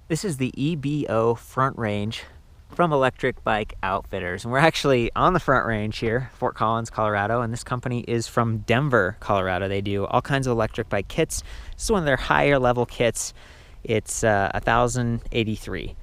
This is the EBO front range from Electric Bike Outfitters. And we're actually on the front range here, Fort Collins, Colorado. And this company is from Denver, Colorado. They do all kinds of electric bike kits. This is one of their higher level kits. It's 1083.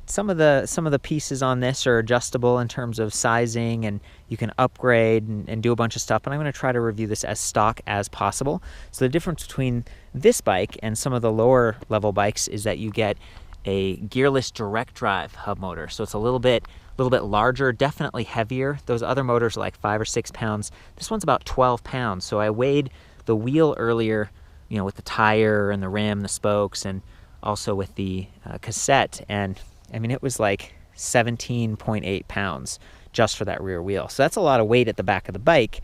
Some of the pieces on this are adjustable in terms of sizing, and you can upgrade and do a bunch of stuff, but I'm going to try to review this as stock as possible. So the difference between this bike and some of the lower level bikes is that you get a gearless direct drive hub motor. So it's a little bit larger, definitely heavier. Those other motors are like 5 or 6 pounds. This one's about 12 pounds. So I weighed the wheel earlier, with the tire and the rim, the spokes, and also with the cassette, and I mean it was like 17.8 pounds just for that rear wheel. So that's a lot of weight at the back of the bike,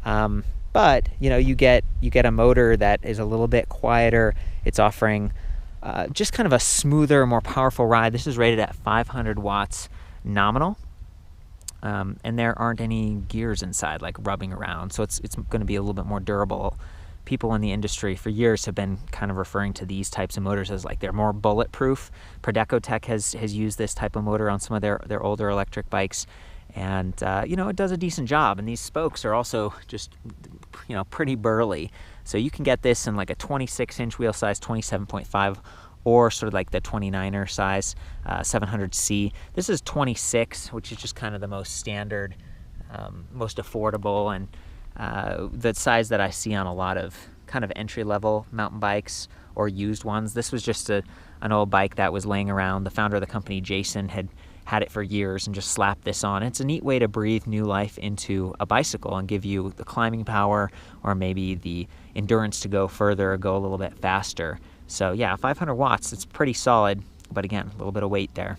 but you get a motor that is a little bit quieter. It's offering just kind of a smoother, more powerful ride. This is rated at 500 watts nominal, and there aren't any gears inside like rubbing around, so it's going to be a little bit more durable. People in the industry for years have been kind of referring to these types of motors as like they're more bulletproof. Prodeco Tech has used this type of motor on some of their older electric bikes, and it does a decent job. And these spokes are also just pretty burly, so you can get this in like a 26-inch wheel size, 27.5, or sort of like the 29er size 700C. This is 26, which is just kind of the most standard, most affordable, and the size that I see on a lot of kind of entry-level mountain bikes or used ones. This was just an old bike that was laying around. The founder of the company, Jason, had it for years and just slapped this on. It's a neat way to breathe new life into a bicycle and give you the climbing power or maybe the endurance to go further or go a little bit faster. So yeah, 500 watts, it's pretty solid, but again, a little bit of weight there.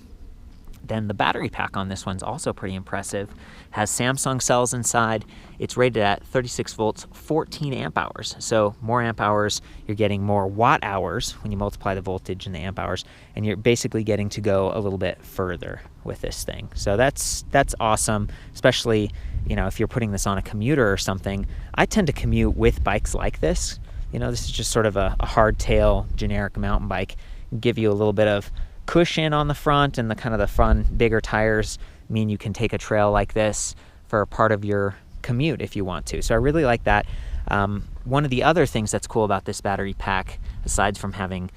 Then the battery pack on this one's also pretty impressive. Has Samsung cells inside. It's rated at 36 volts, 14 amp hours. So more amp hours, you're getting more watt hours when you multiply the voltage and the amp hours, and you're basically getting to go a little bit further with this thing. So that's awesome, especially if you're putting this on a commuter or something. I tend to commute with bikes like this. This is just sort of a hardtail generic mountain bike. Give you a little bit of cushion on the front, and the kind of the fun bigger tires mean you can take a trail like this for part of your commute if you want to. So I really like that. One of the other things that's cool about this battery pack, aside from having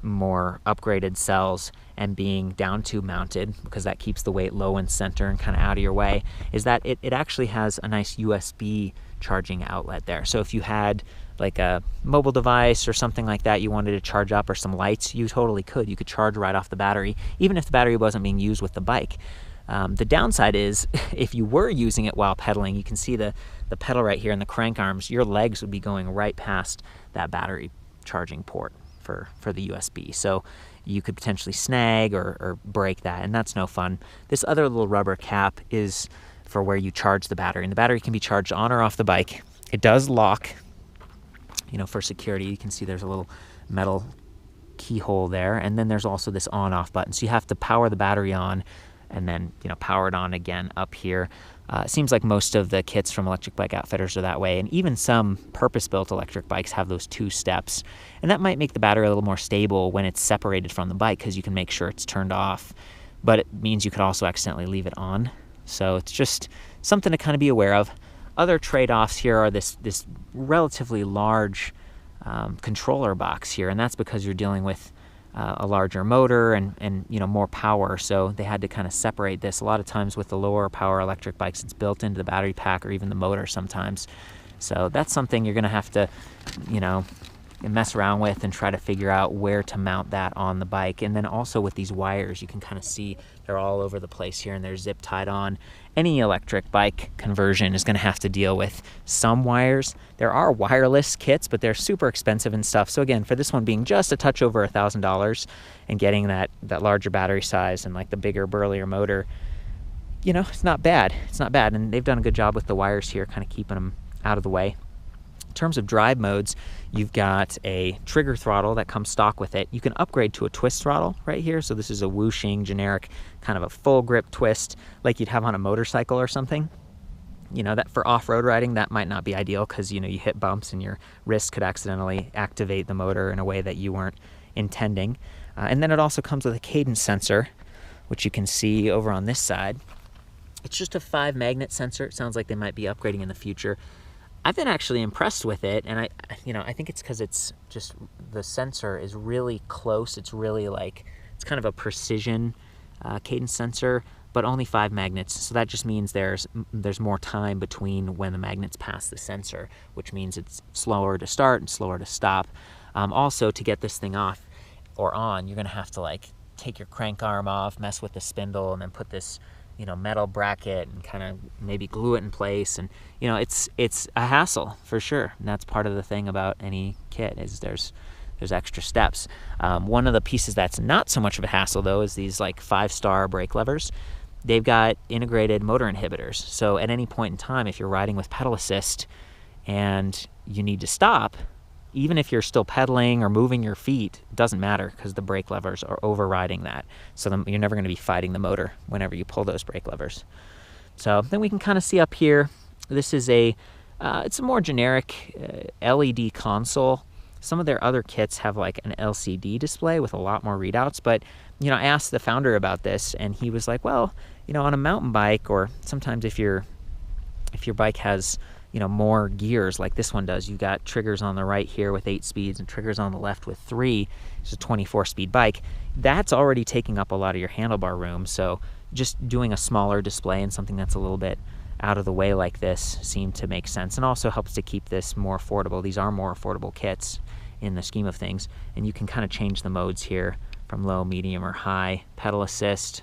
more upgraded cells and being down tube mounted, because that keeps the weight low and center and kind of out of your way, is that it actually has a nice USB charging outlet there. So if you had like a mobile device or something like that you wanted to charge up, or some lights, you totally could. You could charge right off the battery, even if the battery wasn't being used with the bike. The downside is if you were using it while pedaling, you can see the pedal right here and the crank arms, your legs would be going right past that battery charging port for the USB. So you could potentially snag or break that, and that's no fun. This other little rubber cap is for where you charge the battery, and the battery can be charged on or off the bike. It does lock, for security. You can see there's a little metal keyhole there, and then there's also this on-off button. So you have to power the battery on and then power it on again up here. It seems like most of the kits from Electric Bike Outfitters are that way, and even some purpose-built electric bikes have those 2 steps. And that might make the battery a little more stable when it's separated from the bike, because you can make sure it's turned off, but it means you could also accidentally leave it on. So it's just something to kind of be aware of. Other trade-offs here are this relatively large controller box here, and that's because you're dealing with a larger motor and more power, so they had to kind of separate this. A lot of times with the lower power electric bikes, it's built into the battery pack or even the motor sometimes. So that's something you're going to have to mess around with and try to figure out where to mount that on the bike. And then also with these wires, you can kind of see they're all over the place here, and they're zip tied on. Any electric bike conversion is going to have to deal with some wires. There are wireless kits, but they're super expensive and stuff. So again, for this one being just a touch over $1,000 and getting that larger battery size and like the bigger, burlier motor, it's not bad. It's not bad, and they've done a good job with the wires here, kind of keeping them out of the way. In terms of drive modes, you've got a trigger throttle that comes stock with it. You can upgrade to a twist throttle right here. So this is a whooshing, generic, kind of a full grip twist like you'd have on a motorcycle or something. You know, that for off-road riding, that might not be ideal because, you know, you hit bumps and your wrist could accidentally activate the motor in a way that you weren't intending. And then it also comes with a cadence sensor, which you can see over on this side. It's just a 5-magnet sensor. It sounds like they might be upgrading in the future. I've been actually impressed with it, and I think it's because it's just, the sensor is really close. It's really like, it's kind of a precision cadence sensor, but only 5 magnets. So that just means there's more time between when the magnets pass the sensor, which means it's slower to start and slower to stop. Also, to get this thing off or on, you're gonna have to like take your crank arm off, mess with the spindle, and then put this, you know, metal bracket and kind of maybe glue it in place. And, you know, it's a hassle for sure. And that's part of the thing about any kit, is there's extra steps. One of the pieces that's not so much of a hassle though is these like 5-star brake levers. They've got integrated motor inhibitors. So at any point in time, if you're riding with pedal assist and you need to stop, even if you're still pedaling or moving your feet, it doesn't matter because the brake levers are overriding that. So you're never going to be fighting the motor whenever you pull those brake levers. So then we can kind of see up here, this is it's a more generic LED console. Some of their other kits have like an LCD display with a lot more readouts, but, you know, I asked the founder about this and he was like, well, you know, on a mountain bike, or sometimes if your bike has, you know, more gears like this one does, you got triggers on the right here with 8 speeds and triggers on the left with 3. It's a 24-speed bike. That's already taking up a lot of your handlebar room. So just doing a smaller display and something that's a little bit out of the way like this seemed to make sense, and also helps to keep this more affordable. These are more affordable kits in the scheme of things, and you can kind of change the modes here from low, medium, or high. Pedal assist,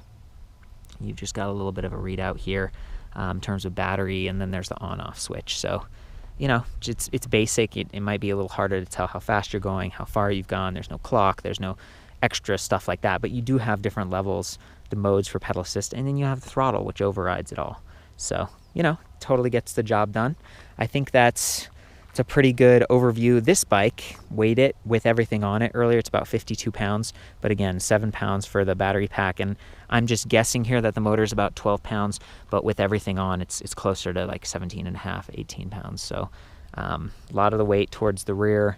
you've just got a little bit of a readout here in terms of battery, and then there's the on-off switch. So, you know, it's basic. It might be a little harder to tell how fast you're going, how far you've gone. There's no clock, there's no extra stuff like that, but you do have different levels, the modes for pedal assist, and then you have the throttle, which overrides it all. So, you know, totally gets the job done. I think it's a pretty good overview. This bike, weighed it with everything on it earlier, it's about 52 pounds, but again, 7 pounds for the battery pack, and I'm just guessing here that the motor is about 12 pounds, but with everything on, it's closer to like 17 and a half, 18 pounds. So a lot of the weight towards the rear.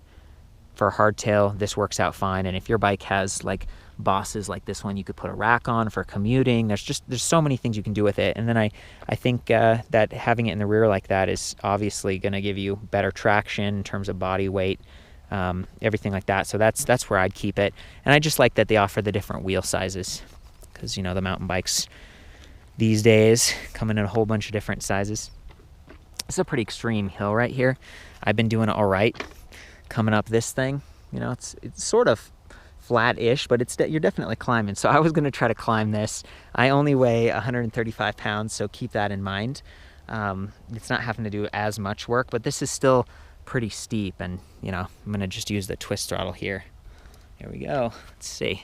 For a hardtail, this works out fine, and if your bike has like bosses like this one, you could put a rack on for commuting. There's so many things you can do with it. And then I think that having it in the rear like that is obviously going to give you better traction in terms of body weight, everything like that. So that's where I'd keep it. And I just like that they offer the different wheel sizes, because, you know, the mountain bikes these days come in a whole bunch of different sizes. It's a pretty extreme hill right here. I've been doing it all right coming up this thing. You know, it's sort of flat-ish, but you're definitely climbing. So I was going to try to climb this. I only weigh 135 pounds, so keep that in mind. It's not having to do as much work, but this is still pretty steep, and, you know, I'm going to just use the twist throttle here. Here we go. Let's see.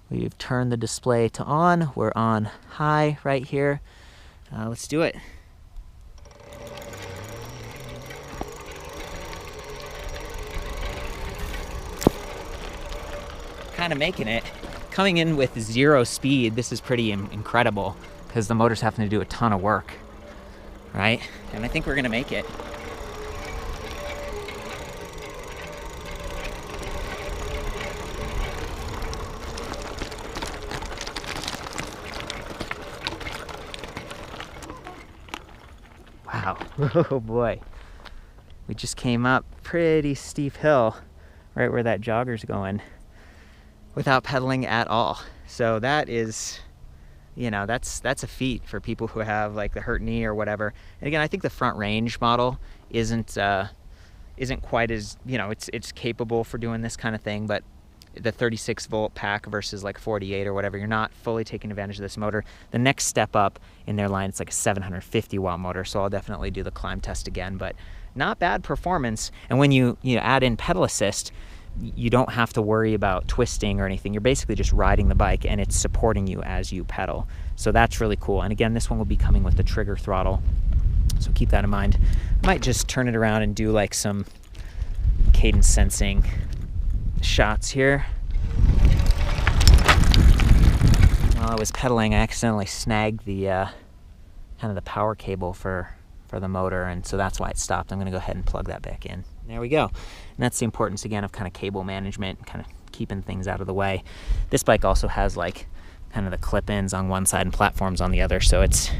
We've turned the display to on. We're on high right here. Let's do it. Kind of making it. Coming in with 0 speed, this is pretty incredible, because the motor's having to do a ton of work, right? And I think we're gonna make it. Wow. Oh boy. We just came up pretty steep hill right where that jogger's going, without pedaling at all. So that is, you know, that's a feat for people who have like the hurt knee or whatever. And again, I think the front range model isn't quite as, you know, it's capable for doing this kind of thing, but the 36 volt pack versus like 48 or whatever, you're not fully taking advantage of this motor. The next step up in their line, it's like a 750 watt motor, so I'll definitely do the climb test again, but not bad performance. And when you add in pedal assist, you don't have to worry about twisting or anything. You're basically just riding the bike, and it's supporting you as you pedal. So that's really cool. And again, this one will be coming with the trigger throttle, so keep that in mind. I might just turn it around and do like some cadence sensing shots here. While I was pedaling, I accidentally snagged the kind of the power cable for the motor, and so that's why it stopped. I'm going to go ahead and plug that back in. There we go. And that's the importance, again, of kind of cable management, kind of keeping things out of the way. This bike also has like kind of the clip-ins on one side and platforms on the other, so there's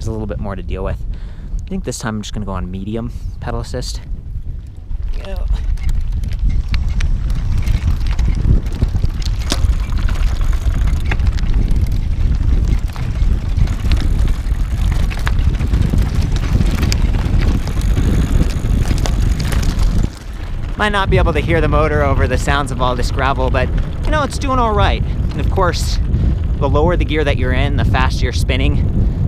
a little bit more to deal with. I think this time I'm just going to go on medium pedal assist. Go. Might not be able to hear the motor over the sounds of all this gravel, but you know, it's doing all right. And of course, the lower the gear that you're in, the faster you're spinning,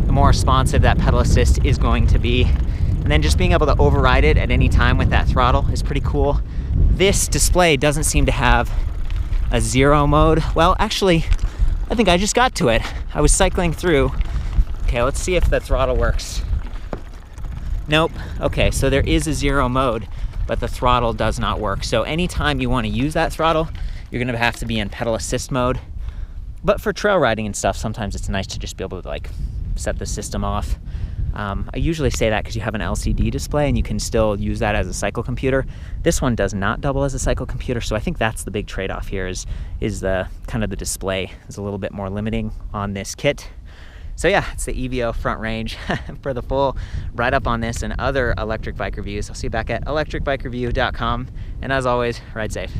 the more responsive that pedal assist is going to be. And then just being able to override it at any time with that throttle is pretty cool. This display doesn't seem to have a 0 mode. Well, actually, I think I just got to it. I was cycling through. Okay, let's see if the throttle works. Nope. Okay, so there is a 0 mode, but the throttle does not work. So anytime you want to use that throttle, you're gonna have to be in pedal assist mode. But for trail riding and stuff, sometimes it's nice to just be able to like set the system off. I usually say that because you have an LCD display and you can still use that as a cycle computer. This one does not double as a cycle computer, so I think that's the big trade-off here is the kind of the display is a little bit more limiting on this kit. So yeah, it's the EBO front range. For the full write-up on this and other electric bike reviews, I'll see you back at ElectricBikeReview.com. And as always, ride safe.